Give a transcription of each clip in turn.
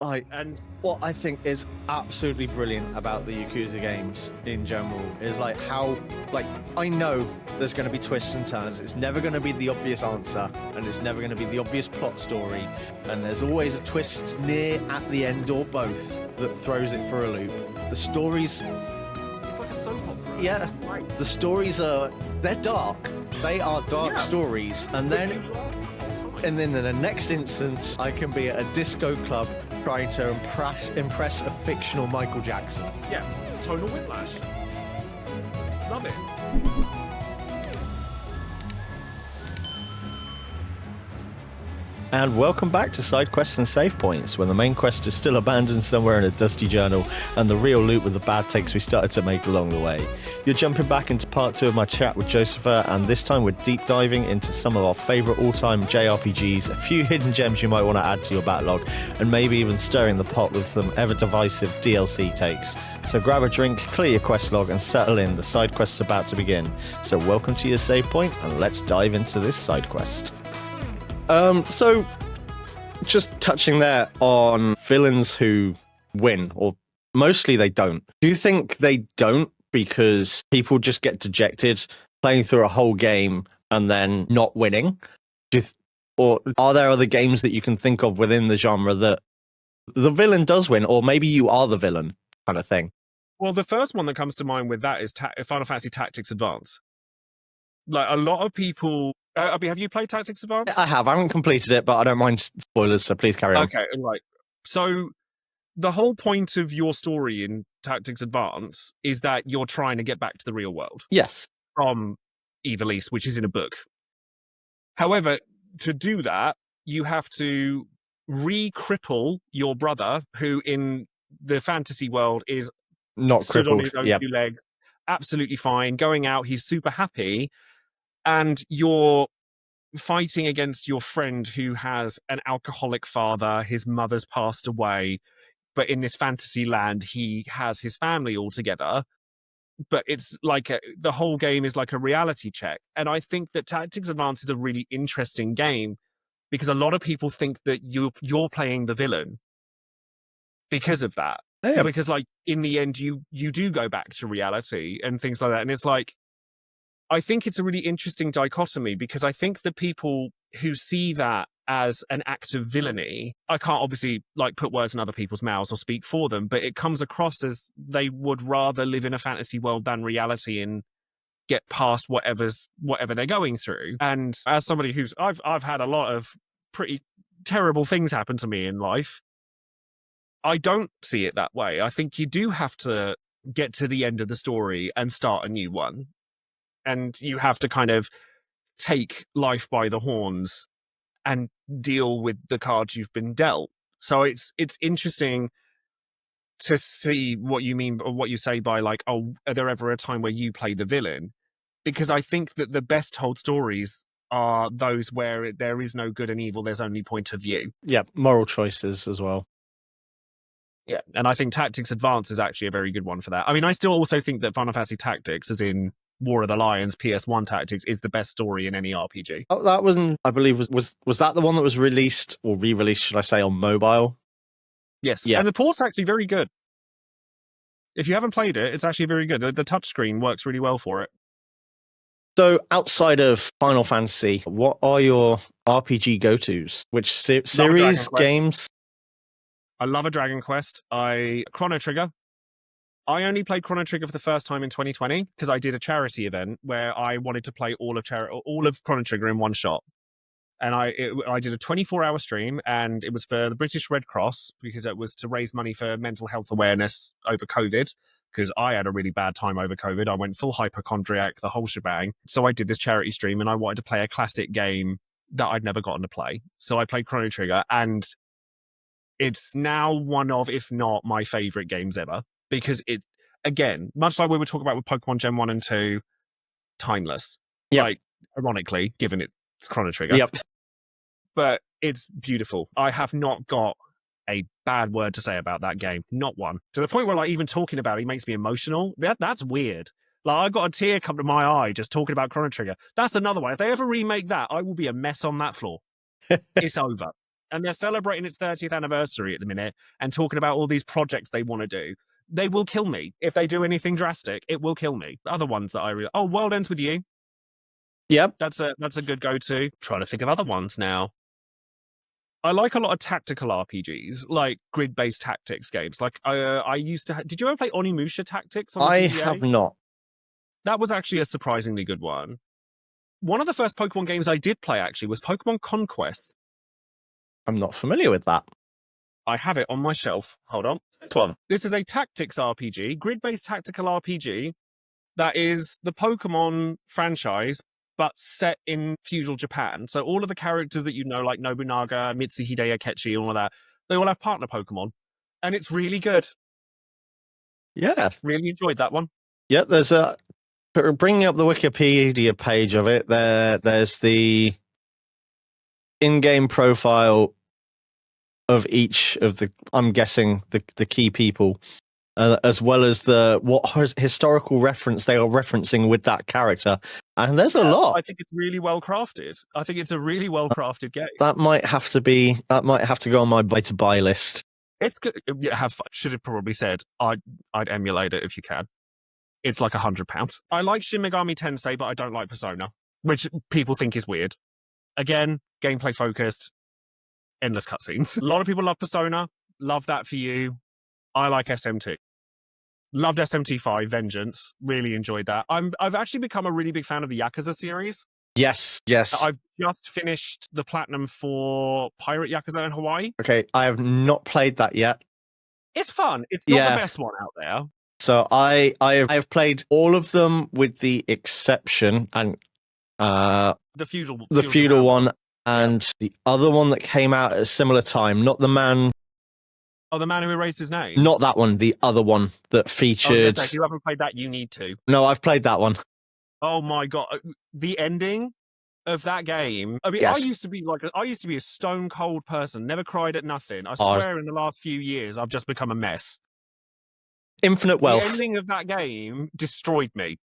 And What I think is absolutely brilliant about the Yakuza games in general is how I know there's going to be twists and turns. It's never going to be the obvious answer, and it's never going to be the obvious plot story, and there's always a twist near, at the end, or both that throws it for a loop. The stories, it's like a soap opera. yeah, It's great. the stories they're dark. They are dark stories, and then in the next instance, I can be at a disco club trying to impress a fictional Michael Jackson. Yeah, tonal whiplash. Love it. And welcome back to Side Quests and Save Points, where the main quest is still abandoned somewhere in a dusty journal, and the real loot with the bad takes we started to make along the way. You're jumping back into part 2 of my chat with Joesephyr, and this time we're deep diving into some of our favourite all-time JRPGs, a few hidden gems you might want to add to your backlog, and maybe even stirring the pot with some ever-divisive DLC takes. So grab a drink, clear your quest log, and settle in. The side quest's about to begin. So welcome to your save point, and let's dive into this side quest. So just touching there on villains who win, or mostly they don't. Do you think they don't because people just get dejected playing through a whole game and then not winning? Or are there other games that you can think of within the genre that the villain does win, or maybe you are the villain kind of thing? Well, the first one that comes to mind with that is Final Fantasy Tactics Advance. Like, a lot of people... have you played Tactics Advance? I have. I haven't completed it, but I don't mind spoilers, so please carry on. Okay, right. So the whole point of your story in Tactics Advance is that you're trying to get back to the real world. Yes. From Evil East, which is in a book. However, to do that, you have to re-cripple your brother, who in the fantasy world is not stood crippled. on his own two legs, absolutely fine, going out, he's super happy, and you're fighting against your friend who has an alcoholic father, his mother's passed away, but in this fantasy land, he has his family all together. But it's like the whole game is like a reality check. And I think that Tactics Advance is a really interesting game because a lot of people think that you're playing the villain because of that. Yeah. Because like in the end, you do go back to reality and things like that. And it's like, I think it's a really interesting dichotomy because I think the people who see that as an act of villainy, I can't obviously like put words in other people's mouths or speak for them, but it comes across as they would rather live in a fantasy world than reality and get past whatever they're going through. And as somebody who's I've had a lot of pretty terrible things happen to me in life, I don't see it that way. I think you do have to get to the end of the story and start a new one. And you have to kind of take life by the horns and deal with the cards you've been dealt. So it's interesting to see what you mean, or what you say by like, oh, are there ever a time where you play the villain? Because I think that the best told stories are those where there is no good and evil, there's only point of view. Yeah, moral choices as well. Yeah, and I think Tactics Advance is actually a very good one for that. I mean, I still also think that Final Fantasy Tactics, as in War of the Lions, PS1 Tactics, is the best story in any RPG. Oh, that wasn't, I believe, was that the one that was released, or re-released, should I say, on mobile? Yes, yeah. And the port's actually very good. If you haven't played it, it's actually very good. The touchscreen works really well for it. So, outside of Final Fantasy, what are your RPG go-tos? Which series, games? I love a Dragon Quest. Chrono Trigger. I only played Chrono Trigger for the first time in 2020 because I did a charity event where I wanted to play all of Chrono Trigger in one shot. And I did a 24-hour stream, and it was for the British Red Cross because it was to raise money for mental health awareness over COVID, because I had a really bad time over COVID. I went full hypochondriac, the whole shebang. So I did this charity stream, and I wanted to play a classic game that I'd never gotten to play. So I played Chrono Trigger, and it's now one of, if not my favorite games ever, because it, again, much like we were talking about with Pokemon Gen 1 and 2, timeless. Yep. Like, ironically, given it's Chrono Trigger. Yep. But it's beautiful. I have not got a bad word to say about that game. Not one. To the point where, like, even talking about it makes me emotional. That's weird. Like, I got a tear come to my eye just talking about Chrono Trigger. That's another one. If they ever remake that, I will be a mess on that floor. It's over. and they're celebrating its 30th anniversary at the minute and talking about all these projects they want to do. They will kill me if they do anything drastic. It will kill me. Other ones that I really World Ends With You. Yep. That's a good go-to. Trying to think of other ones now. I like a lot of tactical RPGs, like grid-based tactics games. Like I used to. Did you ever play Onimusha Tactics on the I GBA? have not. That was actually a surprisingly good one. One of the first Pokemon games I did play actually was Pokemon Conquest. I'm not familiar with that. I have it on my shelf. Hold on. This one. This is a tactics RPG, grid-based tactical RPG that is the Pokemon franchise, but set in feudal Japan. So all of the characters that you know, like Nobunaga, Mitsuhide Akechi, all of that, they all have partner Pokemon. And it's really good. Yeah. Really enjoyed that one. Yeah, there's a... Bringing up the Wikipedia page of it, there's the in-game profile of each of the, I'm guessing, the key people, as well as what historical reference they are referencing with that character. And there's a lot. I think it's really well crafted. I think it's a really well crafted game. That might have to go on my buy list. It's good. Should have probably said I'd emulate it if you can. It's like £100. I like Shin Megami Tensei, but I don't like Persona, which people think is weird. Again, gameplay focused, endless cutscenes. A lot of people love Persona. Love that for you. I like SMT. Loved SMT5 Vengeance. Really enjoyed that. I've actually become a really big fan of the Yakuza series. Yes. I've just finished the platinum for Pirate Yakuza in Hawaii. Okay, I have not played that yet. It's fun. It's not the best one out there. So I have played all of them with the exception and the feudal one and the other one that came out at a similar time. Not the man. Oh, the man who erased his name. Not that one. The other one that featured. If you haven't played that, you need to. No, I've played that one. Oh my god, the ending of that game. I mean, yes. I used to be a stone cold person. Never cried at nothing. I swear, in the last few years, I've just become a mess. Infinite Wealth. The ending of that game destroyed me.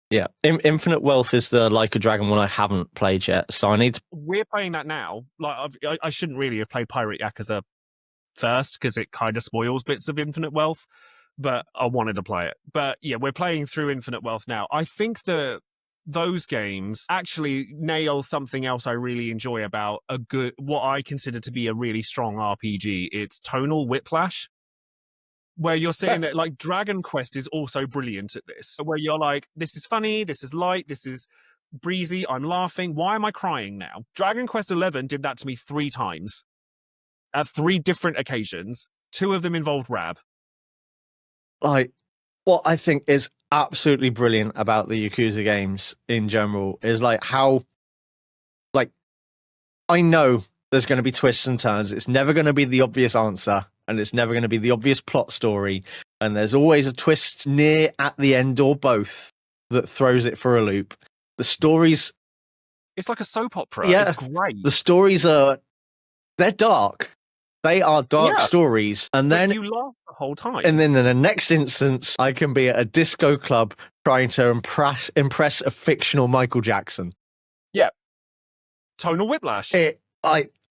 Yeah, Infinite Wealth is the Like a Dragon one I haven't played yet, so I need to... We're playing that now. Like, I shouldn't really have played Pirate Yakuza first, because it kind of spoils bits of Infinite Wealth, but I wanted to play it. But yeah, we're playing through Infinite Wealth now. I think that those games actually nail something else I really enjoy about what I consider to be a really strong RPG. It's tonal whiplash. Where you're sitting there, like Dragon Quest is also brilliant at this, where you're like, this is funny, this is light, this is breezy, I'm laughing, why am I crying now? Dragon Quest 11 did that to me 3 times, at 3 different occasions. 2 of them involved Rab. Like, what I think is absolutely brilliant about the Yakuza games in general is like how, like, I know there's going to be twists and turns, it's never going to be the obvious answer, and it's never going to be the obvious plot story. And there's always a twist near, at the end, or both, that throws it for a loop. The stories... It's like a soap opera. Yeah, it's great. The stories they're dark. They are dark stories. And then you laugh the whole time. And then in the next instance, I can be at a disco club trying to impress a fictional Michael Jackson. Yeah. Tonal whiplash.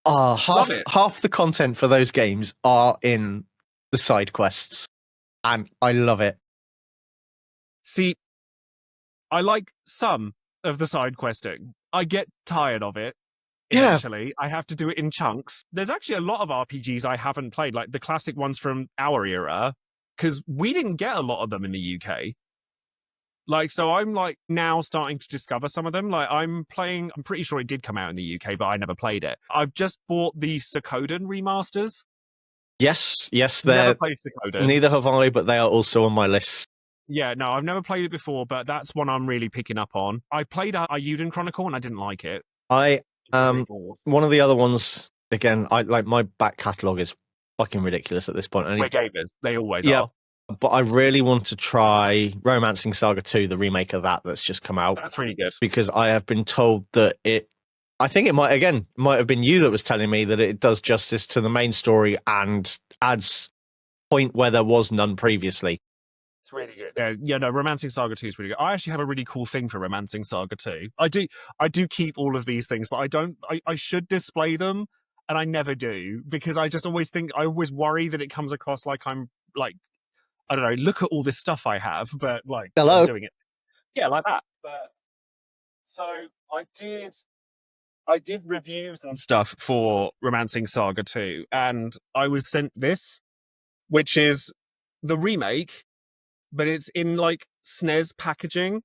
Half the content for those games are in the side quests, and I love it. See, I like some of the side questing. I get tired of it. Eventually, I have to do it in chunks. There's actually a lot of RPGs I haven't played, like the classic ones from our era, because we didn't get a lot of them in the UK. Like, so I'm like now starting to discover some of them. Like I'm pretty sure it did come out in the UK, but I never played it. I've just bought the Suikoden remasters. Yes, never played Suikoden. Neither have I, but they are also on my list. Yeah, no, I've never played it before, but that's one I'm really picking up on. I played Ayuden Chronicle and I didn't like it. One of the other ones, again, I like my back catalogue is fucking ridiculous at this point. We're gamers. They always are. But I really want to try Romancing Saga 2, the remake of that's just come out. That's really good. Because I have been told that I think it might have been you that was telling me that it does justice to the main story and adds point where there was none previously. It's really good. Yeah, no, Romancing Saga 2 is really good. I actually have a really cool thing for Romancing Saga 2. I do keep all of these things, but I should display them and I never do because I just always think, I always worry that it comes across like I'm like, I don't know, look at all this stuff I have, but like I'm Hello. doing it. Yeah, like that. But so I did I did reviews and stuff for Romancing Saga 2, and I was sent this, which is the remake, but it's in like SNES packaging.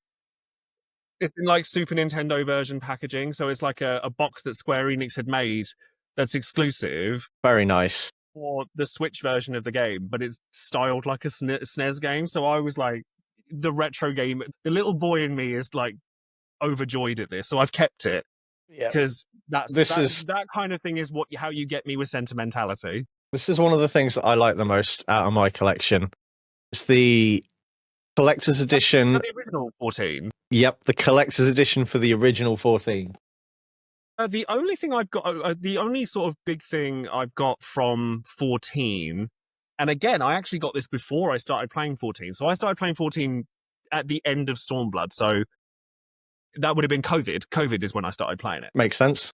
It's in like Super Nintendo version packaging, so it's like a box that Square Enix had made that's exclusive Very nice. for the Switch version of the game, but it's styled like a SNES game. So I was like, the retro game, the little boy in me is like overjoyed at this, so I've kept it Yeah. because that's This is that kind of thing is what how you get me with sentimentality. this is one of the things that I like the most out of my collection. It's the collector's Is edition. that the original 14? Yep, the collector's edition for the original 14. The only thing I've got, the only sort of big thing I've got from 14, and again, I actually got this before I started playing 14. So I started playing 14 at the end of Stormblood. So that would have been COVID. COVID is when I started playing it. Makes sense.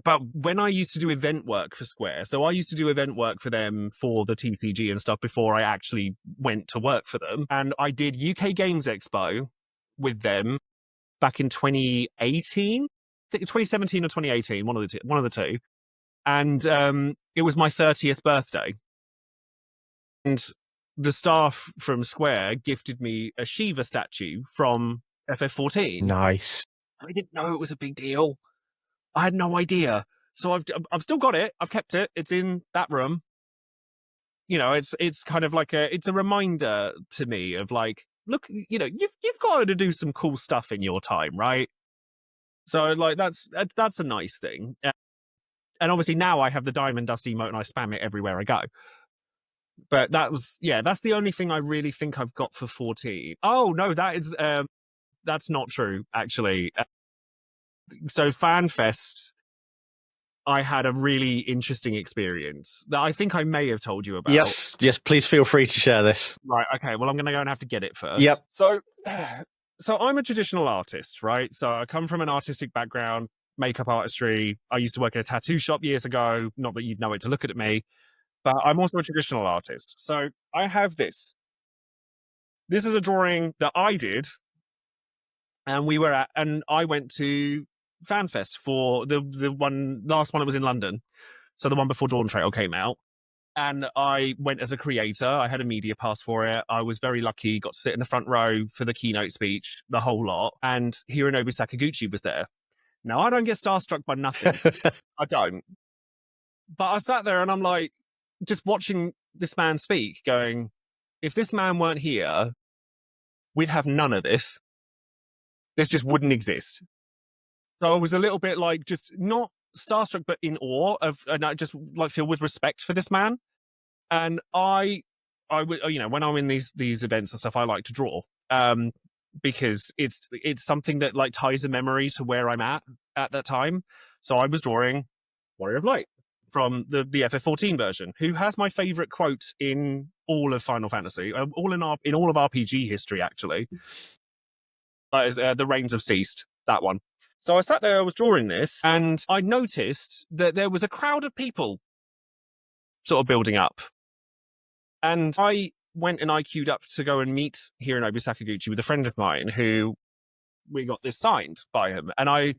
But when I used to do event work for Square, so I used to do event work for them for the TCG and stuff before I actually went to work for them. And I did UK Games Expo with them back in 2018, I think 2017 or 2018, one of the two. And it was my 30th birthday. And the staff from Square gifted me a Shiva statue from FF14. Nice. I didn't know it was a big deal. I had no idea. So I've still got it. I've kept it. It's in that room. You know, it's kind of like it's a reminder to me of like, look, you know, you've got to do some cool stuff in your time, right? So like that's a nice thing. And obviously now I have the Diamond Dust emote and I spam it everywhere I go. But that's the only thing I really think I've got for 14. Oh no, that's not true actually. So FanFest, I had a really interesting experience that I think I may have told you about. Yes, please feel free to share this. Right, okay, well I'm gonna go and have to get it first. Yep. So I'm a traditional artist, right? So I come from an artistic background, makeup artistry. I used to work at a tattoo shop years ago, not that you'd know it to look at me, but I'm also a traditional artist. So I have this. This is a drawing that I did, and I went to FanFest for the last one that was in London. So the one before Dawn Trail came out. And I went as a creator. I had a media pass for it. I was very lucky, got to sit in the front row for the keynote speech, the whole lot. And Hironobu Sakaguchi was there. Now, I don't get starstruck by nothing. I don't. But I sat there and I'm like, just watching this man speak, going, if this man weren't here, we'd have none of this. This just wouldn't exist. So I was a little bit like, just not starstruck, but in awe of, and I just like feel with respect for this man. And I would, you know, when I'm in these events and stuff, I like to draw, because it's something that like ties a memory to where I'm at that time. So I was drawing Warrior of Light from the FF14 version, who has my favorite quote in all of Final Fantasy, all in all of RPG history, actually. That is the Reigns have ceased, that one. So I sat there, I was drawing this, and I noticed that there was a crowd of people sort of building up. And I went and I queued up to go and meet Hironobu Sakaguchi with a friend of mine who we got this signed by him. And I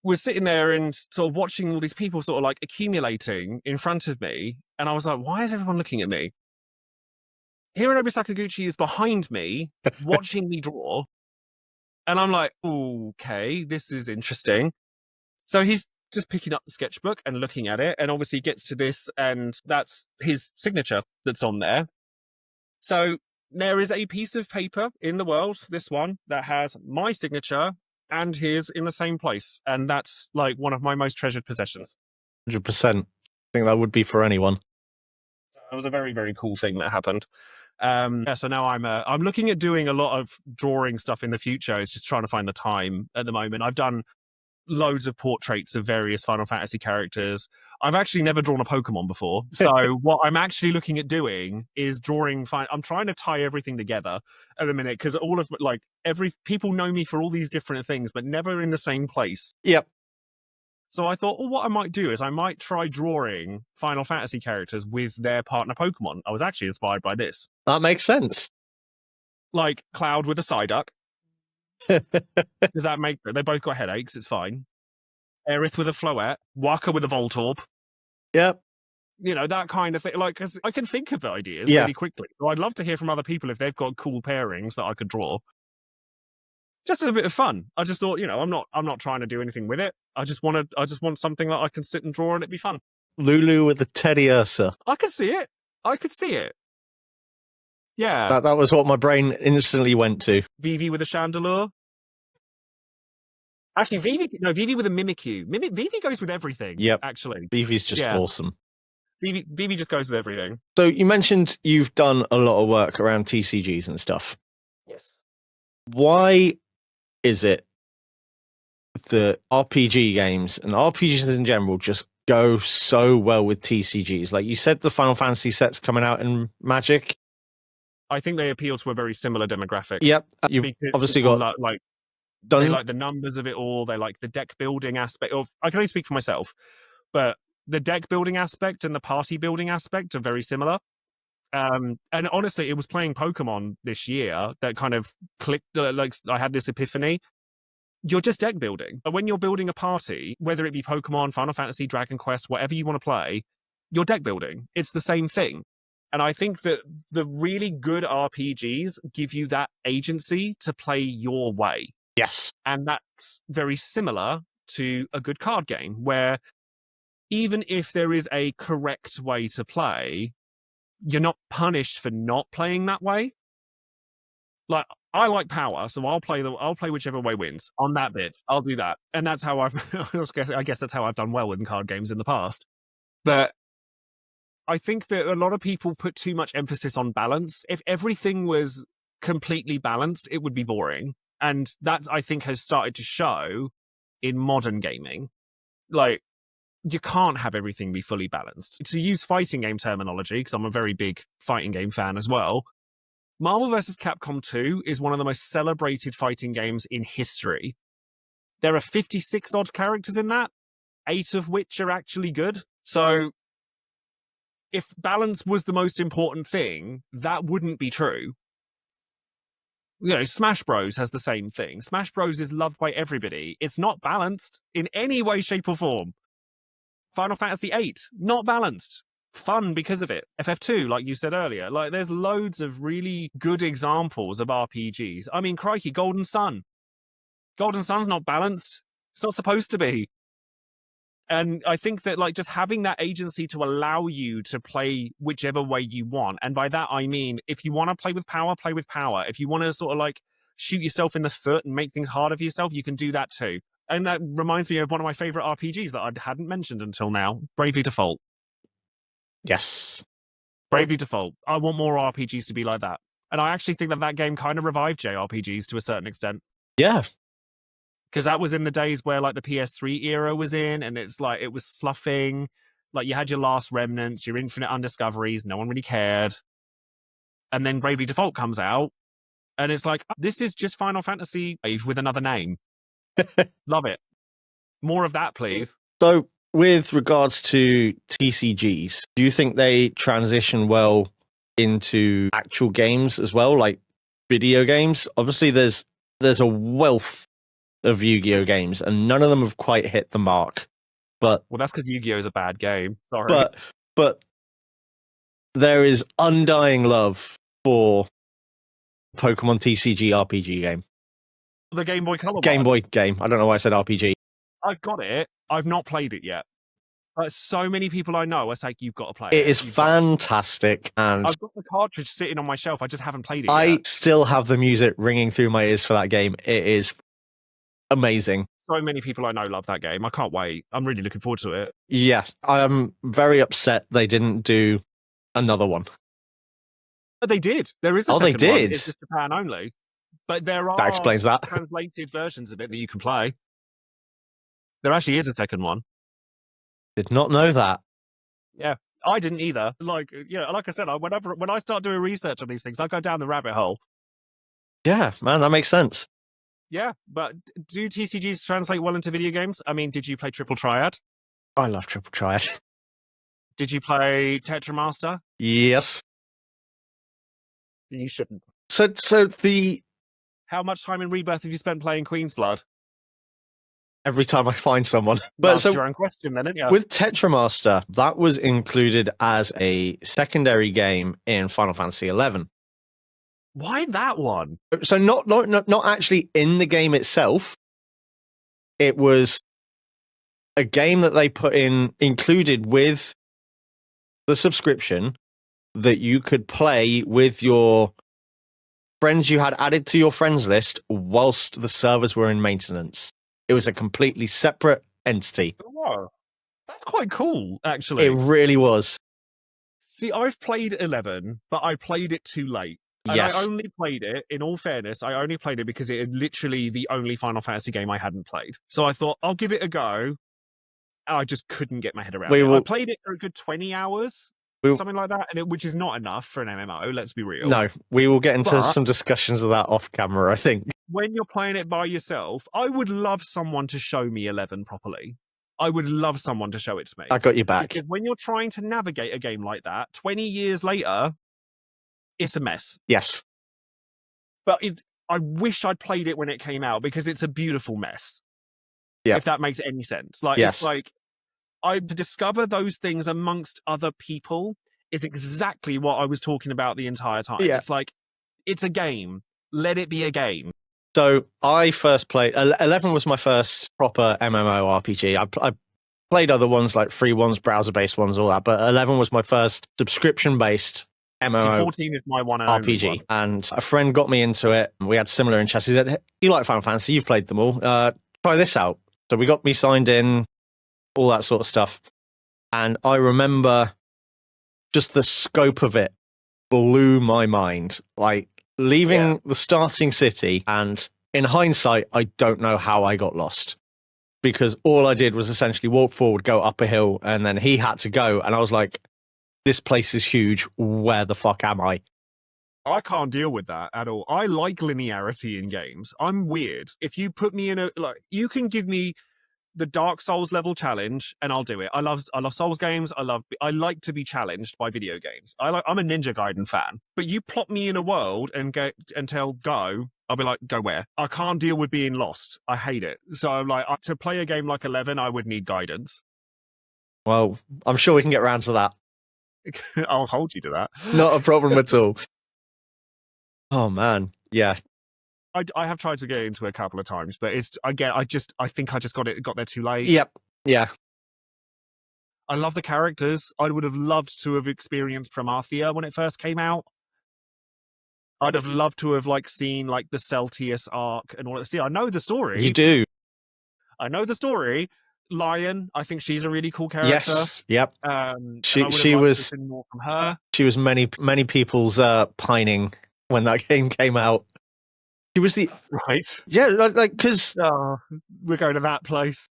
was sitting there and sort of watching all these people sort of like accumulating in front of me. And I was like, why is everyone looking at me? Hironobu Sakaguchi is behind me watching me draw. And I'm like, okay, this is interesting. So he's just picking up the sketchbook and looking at it, and obviously gets to this, and that's his signature that's on there. So there is a piece of paper in the world, this one, that has my signature and his in the same place. And that's like one of my most treasured possessions. 100%. I think that would be for anyone. It was a very, very cool thing that happened. So now I'm looking at doing a lot of drawing stuff in the future. It's just trying to find the time at the moment. I've done loads of portraits of various Final Fantasy characters. I've actually never drawn a Pokemon before. So what I'm actually looking at doing is I'm trying to tie everything together at the minute, because all of like people know me for all these different things, but never in the same place. Yep. So I thought, well, what I might do is I might try drawing Final Fantasy characters with their partner Pokemon. I was actually inspired by this. That makes sense. Like Cloud with a Psyduck. Does that make... They both got headaches, it's fine. Aerith with a Floette. Waka with a Voltorb. Yep. You know, that kind of thing. Like, 'cause I can think of ideas Yeah. really quickly. So I'd love to hear from other people if they've got cool pairings that I could draw. Just as a bit of fun. I just thought, you know, I'm not trying to do anything with it. I just want something that I can sit and draw and it'd be fun. Lulu with the Teddy Ursa. I could see it. Yeah. That was what my brain instantly went to. Vivi with a Chandelure. Actually, Vivi with a Mimikyu. Vivi goes with everything. Yep. Actually. Vivi's just awesome. Vivi just goes with everything. So you mentioned you've done a lot of work around TCGs and stuff. Yes. Why is it that RPG games and RPGs in general just go so well with TCGs? Like you said, the Final Fantasy sets coming out in Magic. I think they appeal to a very similar demographic. Yep. You've obviously got they like the numbers of it all. They like the deck building aspect of... I can only speak for myself, but the deck building aspect and the party building aspect are very similar. And honestly, it was playing Pokemon this year that kind of clicked, like I had this epiphany. You're just deck building. But when you're building a party, whether it be Pokemon, Final Fantasy, Dragon Quest, whatever you want to play, you're deck building. It's the same thing. And I think that the really good RPGs give you that agency to play your way. Yes. And that's very similar to a good card game, where even if there is a correct way to play, you're not punished for not playing that way. Like, I like power, so I'll play whichever way wins. On that bit, I'll do that. And that's how I guess that's how I've done well in card games in the past. But I think that a lot of people put too much emphasis on balance. If everything was completely balanced, it would be boring. And that, I think, has started to show in modern gaming. Like, you can't have everything be fully balanced. To use fighting game terminology, because I'm a very big fighting game fan as well, Marvel vs. Capcom 2 is one of the most celebrated fighting games in history. There are 56 odd characters in that, 8 of which are actually good. So if balance was the most important thing, that wouldn't be true. You know, Smash Bros has the same thing. Smash Bros is loved by everybody. It's not balanced in any way, shape, or form. Final Fantasy VIII, not balanced. Fun because of it. FF2, like you said earlier. Like, there's loads of really good examples of RPGs. I mean, crikey, Golden Sun. Golden Sun's not balanced. It's not supposed to be. And I think that, like, just having that agency to allow you to play whichever way you want. And by that, I mean, if you want to play with power, play with power. If you want to sort of like shoot yourself in the foot and make things harder for yourself, you can do that too. And that reminds me of one of my favorite RPGs that I hadn't mentioned until now, Bravely Default. Yes. Bravely Default. I want more RPGs to be like that. And I actually think that that game kind of revived JRPGs to a certain extent. Yeah. Because that was in the days where, like, the PS3 era was in, and it's like, it was sloughing. Like, you had your Last Remnants, your Infinite Undiscoveries, no one really cared. And then Bravely Default comes out, and it's like, this is just Final Fantasy with another name. Love it. More of that, please. So, with regards to TCGs, do you think they transition well into actual games as well, like video games? Obviously, there's a wealth of Yu-Gi-Oh games, and none of them have quite hit the mark. But well, that's because Yu-Gi-Oh is a bad game. Sorry, but there is undying love for Pokemon TCG RPG game. The Game Boy Color Game one. Boy game. I don't know why I said RPG. I've got it. I've not played it yet. But so many people I know are saying, you've got to play it. It is fantastic. And I've got the cartridge sitting on my shelf. I just haven't played it yet. I still have the music ringing through my ears for that game. It is amazing. So many people I know love that game. I can't wait. I'm really looking forward to it. Yeah, I'm very upset they didn't do another one. But they did. There is a second one. It's just Japan only. But there are that explains that. translated versions of it that you can play. There actually is a second one. Did not know that. Yeah, I didn't either. Like, yeah, like I said, when I start doing research on these things, I go down the rabbit hole. Yeah, man, that makes sense. Yeah, but do TCGs translate well into video games? I mean, did you play Triple Triad? I love Triple Triad. Did you play Tetramaster? Yes. You shouldn't. So the How much time in Rebirth have you spent playing Queen's Blood? every time I find someone. But That's so your own question, then, isn't it? with Tetramaster, that was included as a secondary game in Final Fantasy XI. Why that one? So not actually in the game itself. It was a game that they put in included with the subscription that you could play with your friends you had added to your friends list whilst the servers were in maintenance. It was a completely separate entity. Oh, that's quite cool, actually. It really was. See, I've played 11, but I played it too late. And Yes. I only played it, in all fairness, I only played it because it is literally the only Final Fantasy game I hadn't played. So I thought, I'll give it a go. I just couldn't get my head around it. I played it for a good 20 hours, something like that, which is not enough for an MMO, let's be real. No, we will get into some discussions of that off camera, I think. When you're playing it by yourself, I would love someone to show me 11 properly. I would love someone to show it to me. I got you back. Because when you're trying to navigate a game like that, 20 years later, it's a mess. Yes. But I wish I'd played it when it came out because it's a beautiful mess. Yeah. If that makes any sense. Like, yes. It's like, I discover those things amongst other people is exactly what I was talking about the entire time. Yeah. It's like, it's a game. Let it be a game. So I first played 11 was my first proper MMORPG. I played other ones like free ones, browser-based ones, all that, but 11 was my first subscription-based MMO. 14 is my one and RPG, only one. And a friend got me into it. We had similar interests. He said, hey, "You like Final Fantasy? You've played them all. Try this out." So we got me signed in, all that sort of stuff. And I remember just the scope of it blew my mind. Like leaving the starting city, and in hindsight, I don't know how I got lost. Because all I did was essentially walk forward, go up a hill, and then he had to go. And I was like, this place is huge. Where the fuck am I? I can't deal with that at all. I like linearity in games. I'm weird. If you put me in you can give me the Dark Souls level challenge and I'll do it. I love Souls games. I like to be challenged by video games. I'm a Ninja Gaiden fan. But you plop me in a world and tell go, I'll be like, go where? I can't deal with being lost. I hate it. So I'm like, to play a game like 11, I would need guidance. Well, I'm sure we can get around to that. I'll hold you to that. Not a problem at all. Oh man, yeah. I have tried to get into it a couple of times, but I think I just got there too late. Yep. Yeah. I love the characters. I would have loved to have experienced Promathia when it first came out. I'd have loved to have seen the Celtius arc and all that. See, I know the story. You do. I know the story. Lion, I think she's a really cool character. Yes. Yep. She was more from her. She was many people's pining when that game came out. She was the right. Yeah, because we're going to that place.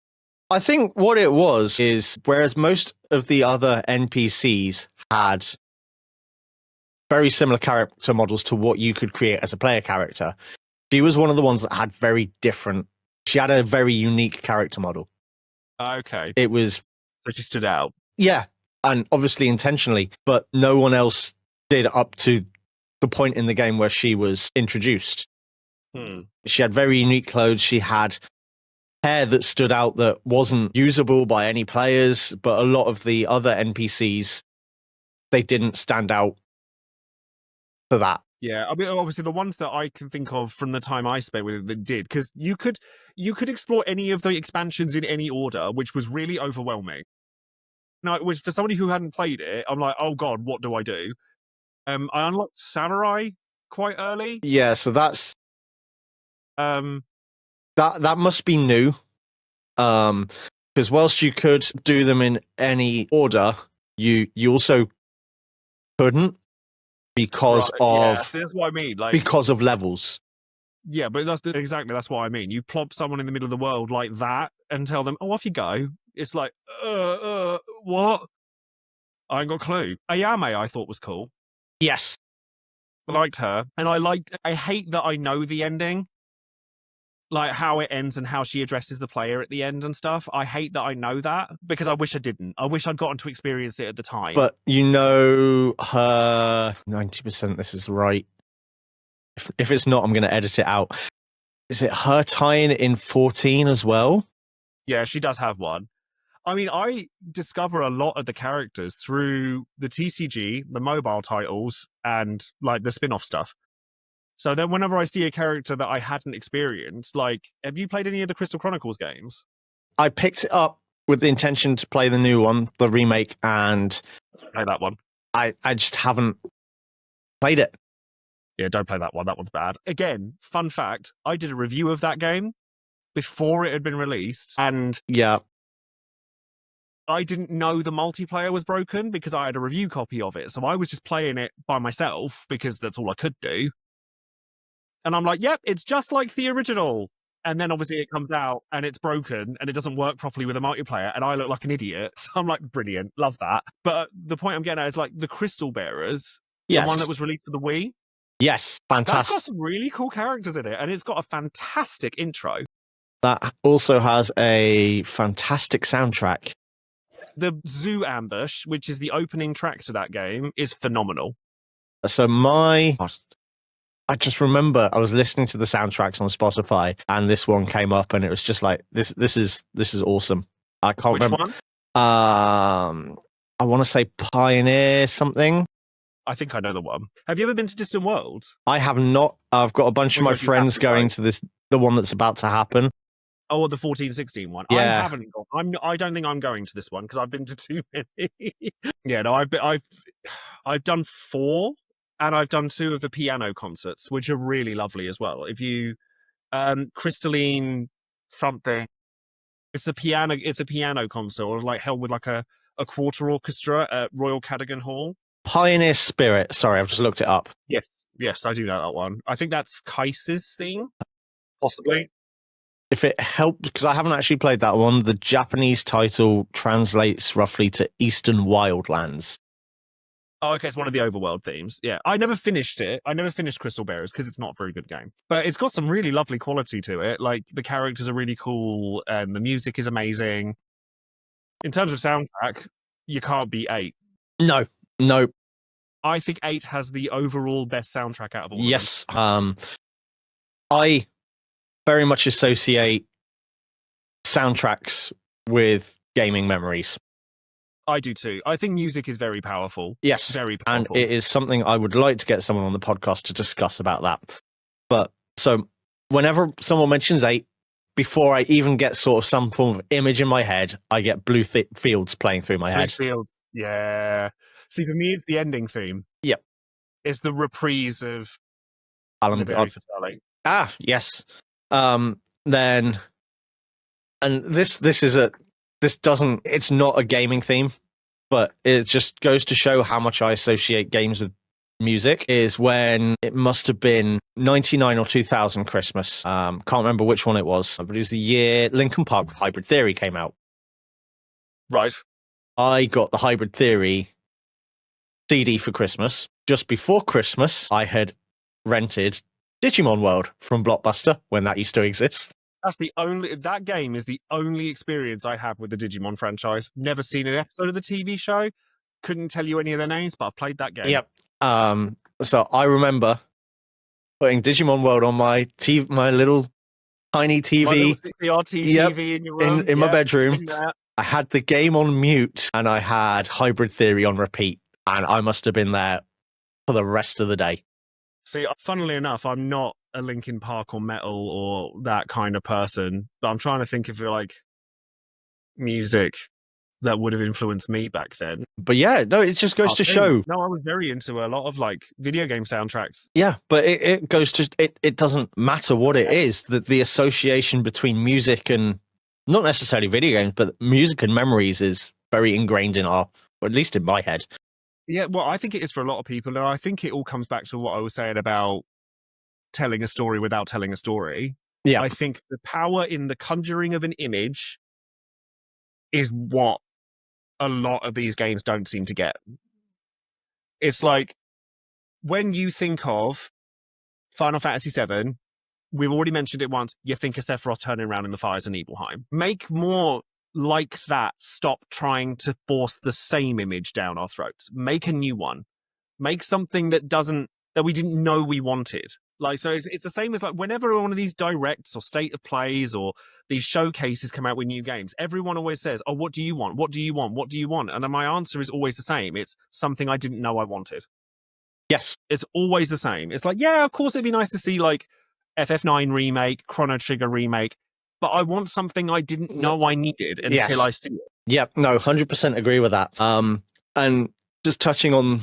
I think what it was is whereas most of the other NPCs had very similar character models to what you could create as a player character, she was one of the ones that had very different. She had a very unique character model. Okay. It was so she stood out. Yeah, and obviously intentionally, but no one else did up to the point in the game where she was introduced. She had very unique clothes. She had hair that stood out that wasn't usable by any players, but a lot of the other NPCs, they didn't stand out for that. Yeah, I mean, obviously the ones that I can think of from the time I spent with it that did, because you could explore any of the expansions in any order, which was really overwhelming. Now, which for somebody who hadn't played it, I'm like, oh god, what do I do? I unlocked Samurai quite early. Yeah, so that's that must be new. Because whilst you could do them in any order, you also couldn't because of so that's what I mean. Because of levels. Yeah, but that's what I mean. You plop someone in the middle of the world like that and tell them, "Oh, off you go." It's like, what? I ain't got a clue. Ayame, I thought was cool. Yes, I liked her, and I hate that I know the ending. like how it ends and how she addresses the player at the end and stuff. I hate that I know that because I wish I didn't. I wish I'd gotten to experience it at the time. But you know her 90%. This is right. If it's not, I'm going to edit it out. Is it her tying in 14 as well? Yeah, she does have one. I mean, I discover a lot of the characters through the TCG, the mobile titles, and like the spin-off stuff. So then whenever I see a character that I hadn't experienced, like, have you played any of the Crystal Chronicles games? I picked it up with the intention to play the new one, the remake, and Play that one. I just haven't played it. Yeah, don't play that one. That one's bad. Again, fun fact, I did a review of that game before it had been released, and Yeah. I didn't know the multiplayer was broken because I had a review copy of it. So I was just playing it by myself because that's all I could do. And I'm like, yep, it's just like the original. And then obviously it comes out and it's broken and it doesn't work properly with a multiplayer. And I look like an idiot. So I'm like, brilliant. Love that. But the point I'm getting at is like the Crystal Bearers, the one that was released for the Wii. Yes, That's fantastic. got some really cool characters in it. And it's got a fantastic intro. That also has a fantastic soundtrack. The Zoo Ambush, which is the opening track to that game, is phenomenal. So I just remember I was listening to the soundtracks on Spotify, and this one came up, and it was just like this is awesome. I can't Which remember. one? I want to say Pioneer something. I think I know the one. Have you ever been to Distant Worlds? I have not. I've got a bunch of my friends going to the one that's about to happen. Oh, the 14-16 one. Yeah. I haven't gone. I don't think I'm going to this one because I've been to too many. Yeah, no, I've done 4, and I've done 2 of the piano concerts, which are really lovely as well. If you Crystalline something, it's a piano concert, or like held with like a quarter orchestra at Royal Cadogan Hall. Pioneer Spirit. Sorry, I've just looked it up. Yes, I do know that one. I think that's Kais's theme, possibly. If it helps, because I haven't actually played that one, the Japanese title translates roughly to Eastern Wildlands. Oh, okay, it's one of the overworld themes. Yeah, I never finished it. I never finished Crystal Bearers because it's not a very good game. But it's got some really lovely quality to it. Like, the characters are really cool, and the music is amazing. In terms of soundtrack, you can't beat 8. No. I think 8 has the overall best soundtrack out of all of them. Yes. I very much associate soundtracks with gaming memories. I do too. I think music is very powerful. Yes, very powerful. And it is something I would like to get someone on the podcast to discuss about that. But so whenever someone mentions 8, before I even get sort of some form of image in my head, I get Blue Fields playing through my head. Blue Fields, yeah. See, for me, it's the ending theme. Yep. It's the reprise of Alan Fatale. Ah, yes. Then, and this doesn't, it's not a gaming theme, but it just goes to show how much I associate games with music, is when it must have been 99 or 2000 Christmas. Can't remember which one it was, but it was the year Linkin Park with Hybrid Theory came out. Right. I got the Hybrid Theory CD for Christmas. Just before Christmas, I had rented Digimon World from Blockbuster when that used to exist. That game is the only experience I have with the Digimon franchise. Never seen an episode of the TV show. Couldn't tell you any of their names, but I've played that game. Yep. So I remember putting Digimon World on my little tiny TV, my little 60RT TV in your room, in my bedroom. I had the game on mute, and I had Hybrid Theory on repeat, and I must have been there for the rest of the day. See, funnily enough, I'm not a Linkin Park or metal or that kind of person, but I'm trying to think of like music that would have influenced me back then. But yeah, no, it just goes to show. No, I was very into a lot of like video game soundtracks. Yeah, but it goes to it doesn't matter what it is, that the association between music and not necessarily video games, but music and memories is very ingrained in or at least in my head. Yeah, well, I think it is for a lot of people, and I think it all comes back to what I was saying about telling a story without telling a story. Yeah. I think the power in the conjuring of an image is what a lot of these games don't seem to get. It's like when you think of Final Fantasy VII, we've already mentioned it once. You think of Sephiroth turning around in the fires in Nibelheim. Make more like that. Stop trying to force the same image down our throats. Make a new one. Make something that we didn't know we wanted. Like, so it's the same as like whenever one of these directs or state of plays or these showcases come out with new games, everyone always says, "Oh, what do you want? What do you want? What do you want?" And then my answer is always the same. It's something I didn't know I wanted. Yes. It's always the same. It's like, yeah, of course it'd be nice to see like FF9 remake, Chrono Trigger remake, but I want something I didn't know I needed until I see it. Yep, no, 100% agree with that. And just touching on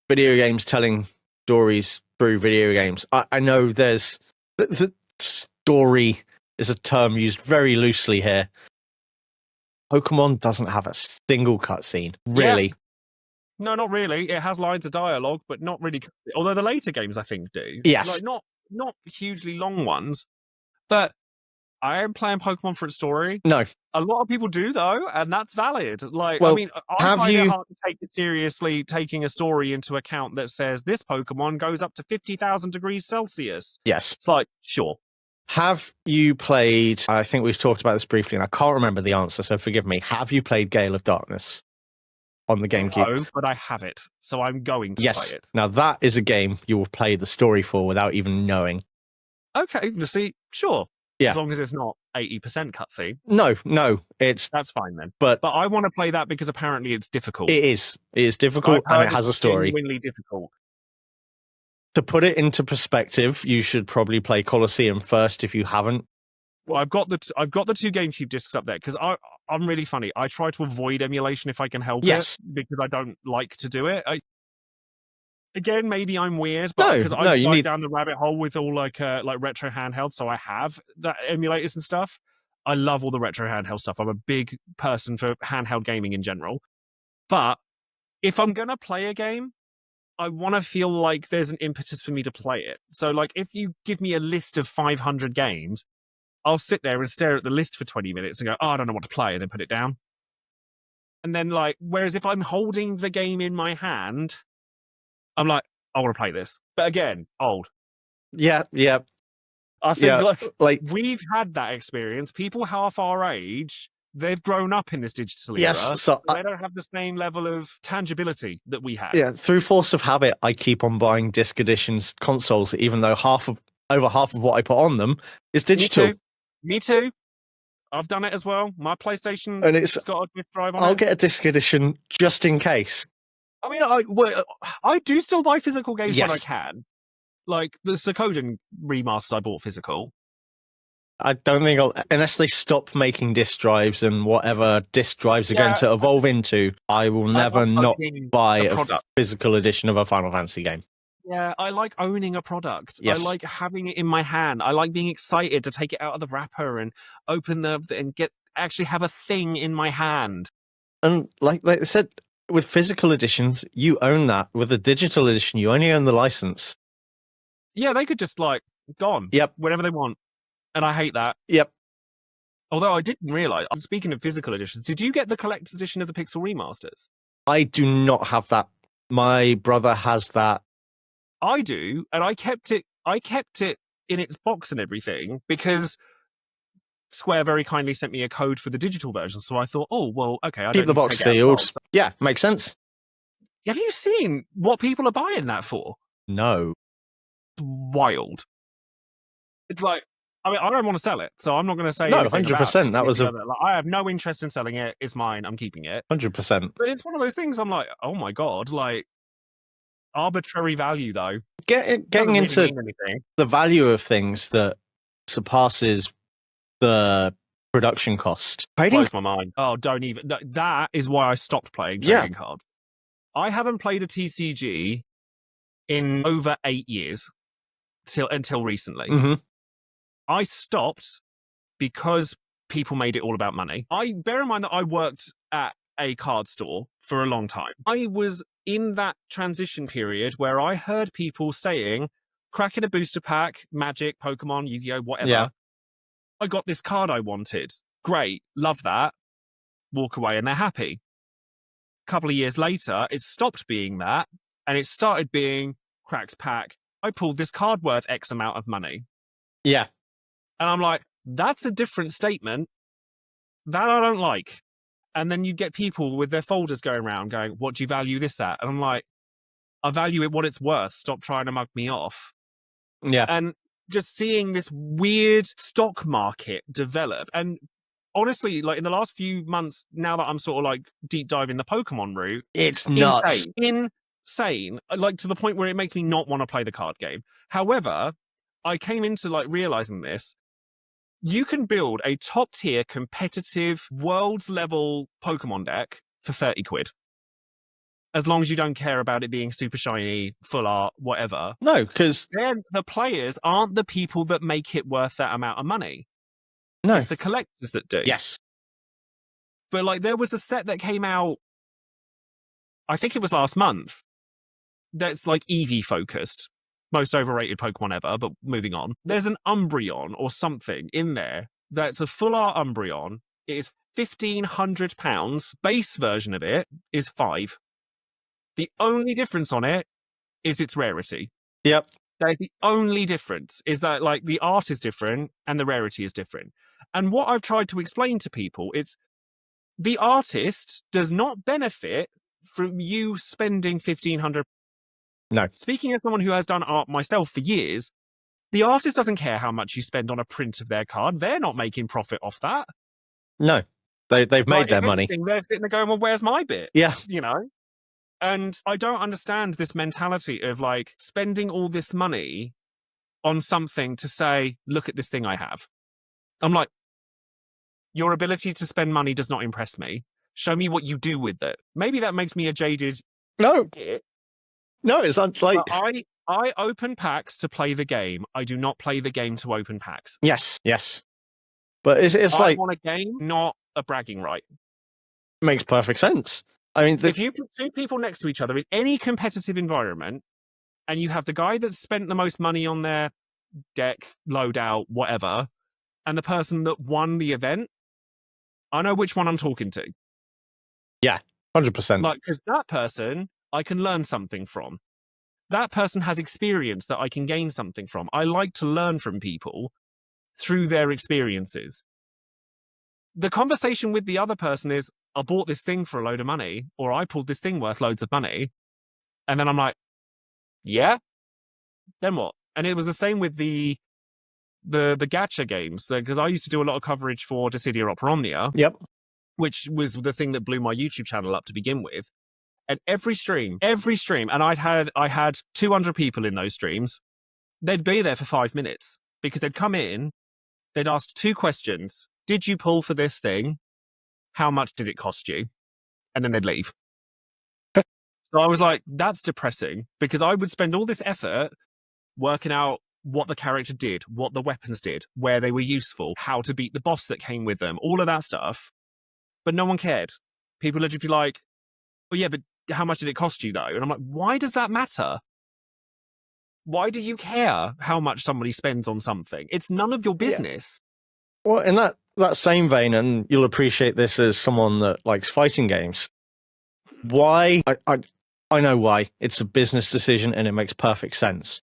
video games telling stories through video games, I know there's the story is a term used very loosely here. Pokemon doesn't have a single cutscene, really. Yeah. No, not really. It has lines of dialogue, but not really. Although the later games, I think, do. Yes. Like, not hugely long ones. But I am playing Pokemon for its story. No. A lot of people do, though, and that's valid. Like, well, I mean, I find it hard to take it seriously, taking a story into account that says this Pokemon goes up to 50,000 degrees Celsius. Yes. It's like, sure. Have you played, I think we've talked about this briefly, and I can't remember the answer, so forgive me. Have you played Gale of Darkness on the GameCube? No, but I have it, so I'm going to play it. Now, that is a game you will play the story for without even knowing. Okay, see, sure. Yeah. As long as it's not 80% cutscene. No, that's fine then. But I want to play that because apparently it's difficult. It is difficult, and it has a story. Genuinely difficult. To put it into perspective, you should probably play Colosseum first if you haven't. Well, I've got the two GameCube discs up there because I'm really funny. I try to avoid emulation if I can help it because I don't like to do it. Again, maybe I'm weird, but because I go down the rabbit hole with all like retro handhelds, so I have that emulators and stuff. I love all the retro handheld stuff. I'm a big person for handheld gaming in general. But if I'm gonna play a game, I want to feel like there's an impetus for me to play it. So, like, if you give me a list of 500 games, I'll sit there and stare at the list for 20 minutes and go, "Oh, I don't know what to play," and then put it down. And then, like, whereas if I'm holding the game in my hand, I'm like, I want to play this. But again, old. Yeah. I think like we've had that experience. People half our age, they've grown up in this digital era. So they don't have the same level of tangibility that we had. Yeah, through force of habit, I keep on buying disc editions consoles, even though over half of what I put on them is digital. Me too. I've done it as well. My PlayStation and it's got a disc drive on it. I'll get a disc edition just in case. I mean, I do still buy physical games when I can. Like the Suikoden remasters I bought physical. I don't think unless they stop making disc drives and whatever disc drives are going to evolve into, I will never not buy a physical edition of a Final Fantasy game. Yeah, I like owning a product. Yes. I like having it in my hand. I like being excited to take it out of the wrapper and open and actually have a thing in my hand. And like I said, with physical editions, you own that. With a digital edition, you only own the license. Yeah, they could just like gone. Yep. Whenever they want. And I hate that. Yep. Although I didn't realise, speaking of physical editions, did you get the collector's edition of the Pixel remasters? I do not have that. My brother has that. I do, and I kept it in its box and everything because Square very kindly sent me a code for the digital version. So I thought, oh well, okay, I keep the box sealed. Yeah, makes sense. Have you seen what people are buying that for? No. It's wild. It's like, I mean, I don't want to sell it, so I'm not going to say. No, 100%. That was like, I have no interest in selling it. It's mine. I'm keeping it. 100%. But it's one of those things. I'm like, oh my god, like arbitrary value though. Getting into the value of things that surpasses the production cost. Blows my mind. Oh, don't even. That is why I stopped playing trading cards. I haven't played a TCG in over 8 years until recently. Mm-hmm. I stopped because people made it all about money. I bear in mind that I worked at a card store for a long time. I was in that transition period where I heard people saying, cracking a booster pack, Magic, Pokemon, Yu-Gi-Oh, whatever. Yeah. I got this card I wanted. Great, love that. Walk away and they're happy. A couple of years later, it stopped being that and it started being cracked pack. I pulled this card worth X amount of money. Yeah. And I'm like, that's a different statement. That I don't like. And then you get people with their folders going around going, what do you value this at? And I'm like, I value it what it's worth. Stop trying to mug me off. Yeah. And just seeing this weird stock market develop. And honestly, like in the last few months, now that I'm sort of like deep diving the Pokemon route, It's nuts. Insane. Like to the point where it makes me not want to play the card game. However, I came into like realizing this. You can build a top tier competitive world's level Pokemon deck for 30 quid. As long as you don't care about it being super shiny, full art, whatever. No, because Then the players aren't the people that make it worth that amount of money. no. It's the collectors that do. Yes. But like there was a set that came out, I think it was last month, that's like Eevee focused. Most overrated Pokemon ever, but moving on. There's an Umbreon or something in there that's a full art Umbreon. It is £1,500. Base version of it is £5. The only difference on it is its rarity. Yep. That is the only difference, is that like the art is different and the rarity is different. And what I've tried to explain to people, it's the artist does not benefit from you spending 1,500. No. Speaking as someone who has done art myself for years, the artist doesn't care how much you spend on a print of their card. They're not making profit off that. No. They've made their money. They're sitting there going, well, where's my bit? Yeah. You know? And I don't understand this mentality of like spending all this money on something to say, look at this thing I have. I'm like, your ability to spend money does not impress me. Show me what you do with it. Maybe that makes me a jaded No. git. No, it's like I open packs to play the game. I do not play the game to open packs. yes. But it's I like want a game, not a bragging right. makes perfect sense. I mean, If you put two people next to each other in any competitive environment, and you have the guy that spent the most money on their deck, loadout, whatever, and the person that won the event, I know which one I'm talking to. 100%. Like, because that person I can learn something from. That person has experience that I can gain something from. I like to learn from people through their experiences. The conversation with the other person is, I bought this thing for a load of money, or I pulled this thing worth loads of money. And then I'm like, yeah, then what? And it was the same with the gacha games, because I used to do a lot of coverage for Dissidia Opera Omnia, Yep. which was the thing that blew my YouTube channel up to begin with. And every stream, and I had 200 people in those streams. They'd be there for 5 minutes because they'd come in, they'd ask 2 questions. Did you pull for this thing? How much did it cost you? And then they'd leave. So I was like, that's depressing, because I would spend all this effort working out what the character did, what the weapons did, where they were useful, how to beat the boss that came with them, all of that stuff. But no one cared. People would just be like, oh yeah, but how much did it cost you though? And I'm like, why does that matter? Why do you care how much somebody spends on something? It's none of your business. Well, in that same vein, and you'll appreciate this as someone that likes fighting games. Why? I know why. It's a business decision and it makes perfect sense.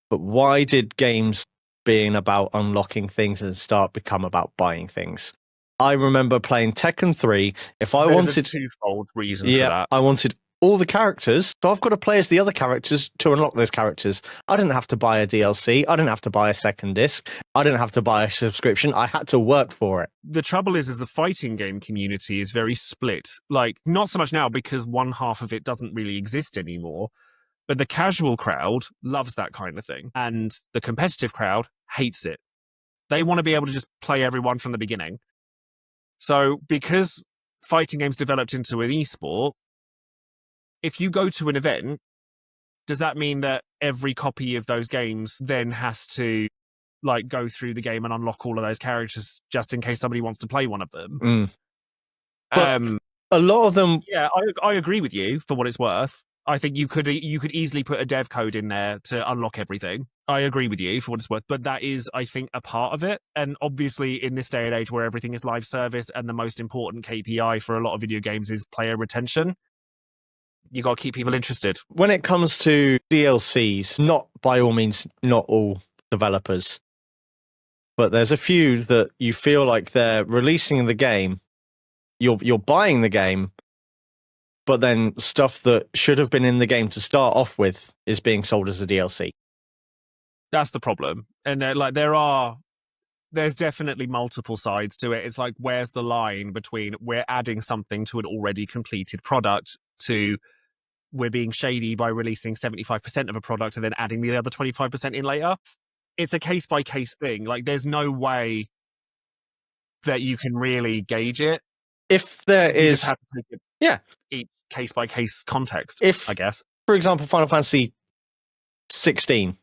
But why did games being about unlocking things and start become about buying things? I remember playing Tekken 3. If I There's wanted a twofold reason for that. I wanted all the characters, so I've got to play as the other characters to unlock those characters. I didn't have to buy a DLC. I didn't have to buy a second disc. I didn't have to buy a subscription. I had to work for it. The trouble is the fighting game community is very split. Like, not so much now because one half of it doesn't really exist anymore, but the casual crowd loves that kind of thing, and the competitive crowd hates it. They want to be able to just play everyone from the beginning. So because fighting games developed into an esport, if you go to an event, does that mean that every copy of those games then has to like go through the game and unlock all of those characters just in case somebody wants to play one of them? But a lot of them... Yeah, I agree with you for what it's worth. I think you could easily put a dev code in there to unlock everything. I agree with you for what it's worth, but that is, I think, a part of it. And obviously, in this day and age where everything is live service and the most important KPI for a lot of video games is player retention, you got to keep people interested. When it comes to DLCs, not by all means, not all developers but there's a few that you feel like they're releasing the game, you're buying the game, but then stuff that should have been in the game to start off with is being sold as a DLC. That's the problem. And there's definitely multiple sides to it. It's like, where's the line between we're adding something to an already completed product to we're being shady by releasing 75% of a product and then adding the other 25% in later? It's a case by case thing. Like, there's no way that you can really gauge it. If there You is, just have to take it each case by case context, I guess. For example, Final Fantasy 16,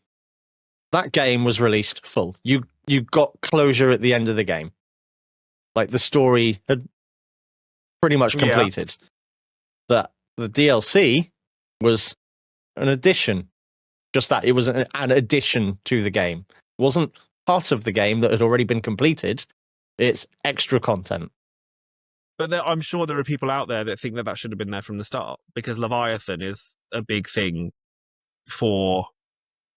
that game was released full. You got closure at the end of the game. Like, the story had pretty much completed. That the DLC was an addition. Just that. It was an addition to the game. It wasn't part of the game that had already been completed. It's extra content. But I'm sure there are people out there that think that should have been there from the start, because Leviathan is a big thing for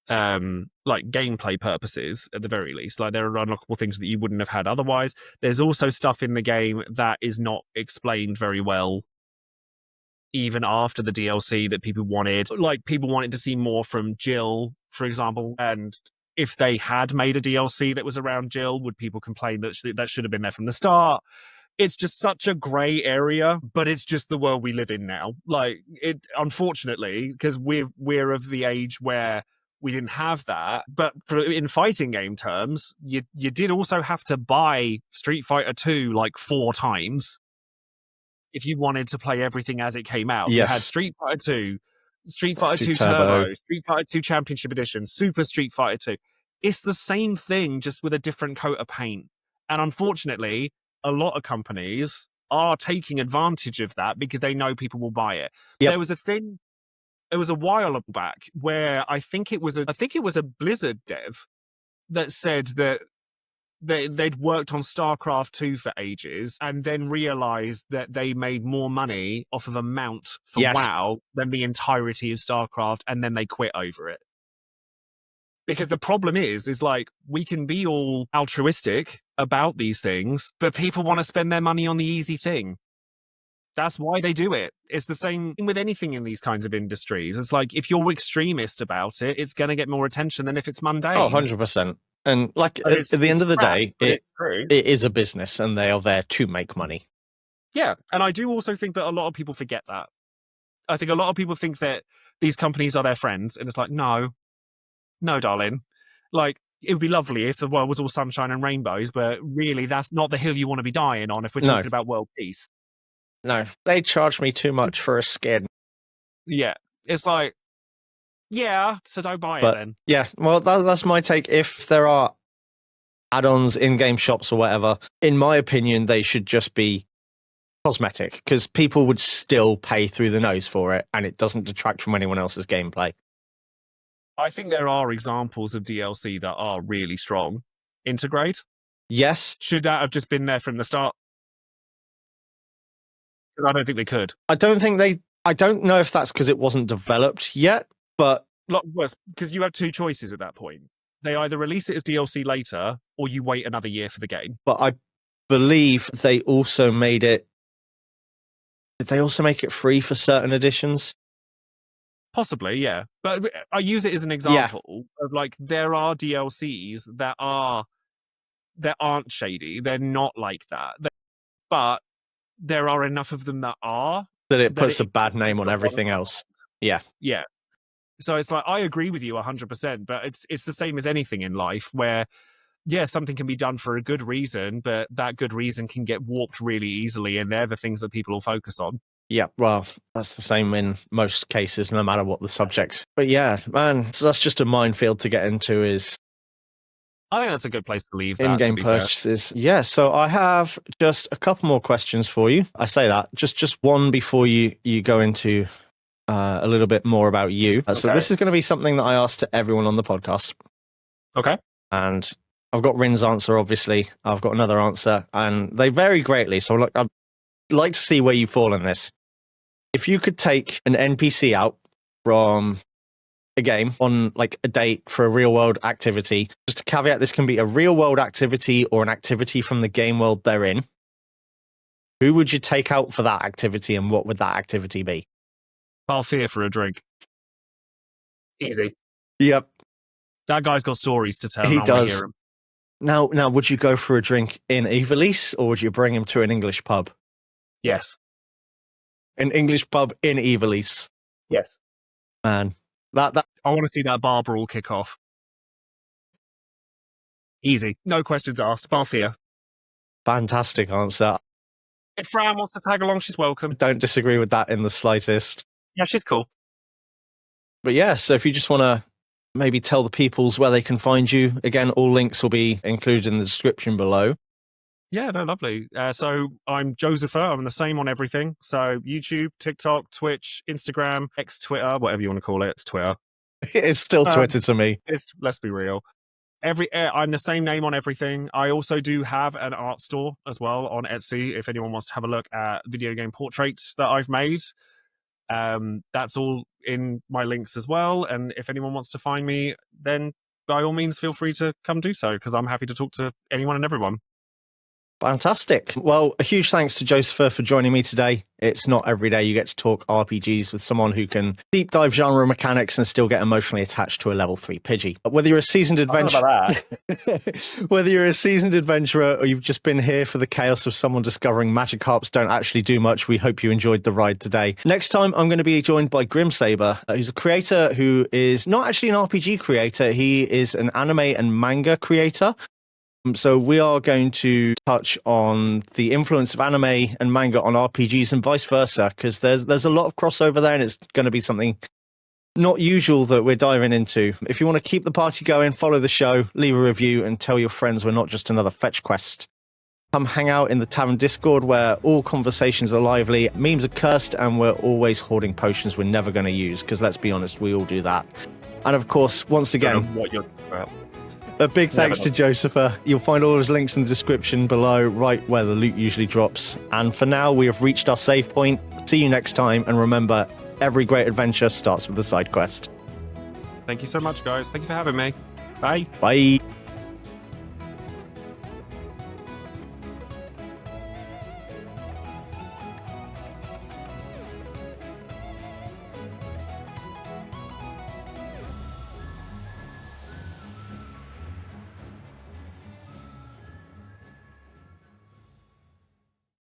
like gameplay purposes, at the very least. Like, there are unlockable things that you wouldn't have had otherwise. There's also stuff in the game that is not explained very well even after the DLC that people wanted. Like, people wanted to see more from Jill, for example, and if they had made a DLC that was around Jill, would people complain that that should have been there from the start? It's just such a grey area, but it's just the world we live in now. Like, it, unfortunately, because we're of the age where we didn't have that. But in fighting game terms, you did also have to buy Street Fighter 2 like 4 times if you wanted to play everything as it came out. Yes. You had Street Fighter 2, Street Fighter 2 Turbo, Street Fighter 2 Championship Edition, Super Street Fighter 2. It's the same thing, just with a different coat of paint. And unfortunately, a lot of companies are taking advantage of that because they know people will buy it. Yep. There was a thing, it was a while back where I think it was a Blizzard dev that said that they'd worked on StarCraft 2 for ages and then realized that they made more money off of a mount for WoW than the entirety of StarCraft, and then they quit over it. Because the problem is like, we can be all altruistic about these things, but people want to spend their money on the easy thing. That's why they do it. It's the same with anything in these kinds of industries. It's like, if you're extremist about it, it's going to get more attention than if it's mundane. Oh, 100%. And like, at the end of the day, it is a business and they are there to make money. Yeah. And I do also think that a lot of people forget that. I think a lot of people think that these companies are their friends. And it's like, no, darling. Like, it would be lovely if the world was all sunshine and rainbows, but really, that's not the hill you want to be dying on if we're talking about world peace. No, they charge me too much for a skin. Yeah. It's like, yeah, so don't buy it then. Yeah, well, that's my take. If there are add-ons in-game shops or whatever, in my opinion, they should just be cosmetic, because people would still pay through the nose for it, and it doesn't detract from anyone else's gameplay. I think there are examples of DLC that are really strong. Intergrade? Yes. Should that have just been there from the start? Because I don't think they could. I don't know if that's because it wasn't developed yet, but... Worse, because you have 2 choices at that point. They either release it as DLC later, or you wait another year for the game. But I believe they also made it... Did they also make it free for certain editions? Possibly, yeah. But I use it as an example of, like, there are DLCs that aren't shady. They're not like that. But there are enough of them that are. That it puts a bad name on everything else. Yeah. Yeah. So it's like, I agree with you 100%, but it's the same as anything in life where, yeah, something can be done for a good reason, but that good reason can get warped really easily, and they're the things that people will focus on. Yeah, well, that's the same in most cases, no matter what the subject. But yeah, man, so that's just a minefield to get into. I think that's a good place to leave that. In-game purchases. Fair. Yeah, so I have just a couple more questions for you. I say that, just one before you go into a little bit more about you. Okay. So this is going to be something that I asked to everyone on the podcast. Okay. And I've got Rin's answer, obviously. I've got another answer, and they vary greatly. So I'd like to see where you fall in this. If you could take an NPC out from a game on like a date for a real world activity, just to caveat, this can be a real world activity or an activity from the game world they're in, who would you take out for that activity and what would that activity be? Balthier for a drink. Easy. Yep. That guy's got stories to tell. He and I wanna does. hear 'em. Now, would you go for a drink in Ivalice or would you bring him to an English pub? Yes. An English pub in Ivalice. Yes. Man, that I want to see that bar brawl kick off. Easy. No questions asked. Balthier. fantastic answer. If Fran wants to tag along, she's welcome. Don't disagree with that in the slightest. Yeah, she's cool. But yeah, so if you just want to maybe tell the peoples where they can find you, again, all links will be included in the description below. Yeah, no, lovely. So I'm Joesephyr. I'm the same on everything. So YouTube, TikTok, Twitch, Instagram, X, Twitter, whatever you want to call it. It's Twitter. It's still Twitter to me. Let's be real. I'm the same name on everything. I also do have an art store as well on Etsy. If anyone wants to have a look at video game portraits that I've made, that's all in my links as well. And if anyone wants to find me, then by all means, feel free to come do so because I'm happy to talk to anyone and everyone. Fantastic. Well, a huge thanks to Joesephyr for joining me today. It's not every day you get to talk RPGs with someone who can deep dive genre mechanics and still get emotionally attached to a level 3 Pidgey. Whether you're a seasoned adventurer, whether you're a seasoned adventurer or you've just been here for the chaos of someone discovering magic harps don't actually do much, we hope you enjoyed the ride today. Next time, I'm going to be joined by Grimsaber, who's a creator who is not actually an RPG creator. He is an anime and manga creator. So we are going to touch on the influence of anime and manga on RPGs and vice versa, because there's a lot of crossover there, and it's going to be something not usual that we're diving into. If you want to keep the party going, follow the show, leave a review, and tell your friends we're not just another fetch quest. Come hang out in the Tavern Discord where all conversations are lively, memes are cursed, and we're always hoarding potions we're never going to use, because let's be honest, we all do that. And of course, once again, What you're about. a big thanks to Joesephyr. You'll find all his links in the description below, right where the loot usually drops. And for now, we have reached our save point. See you next time, and remember, every great adventure starts with a side quest. Thank you so much, guys. Thank you for having me. Bye. Bye.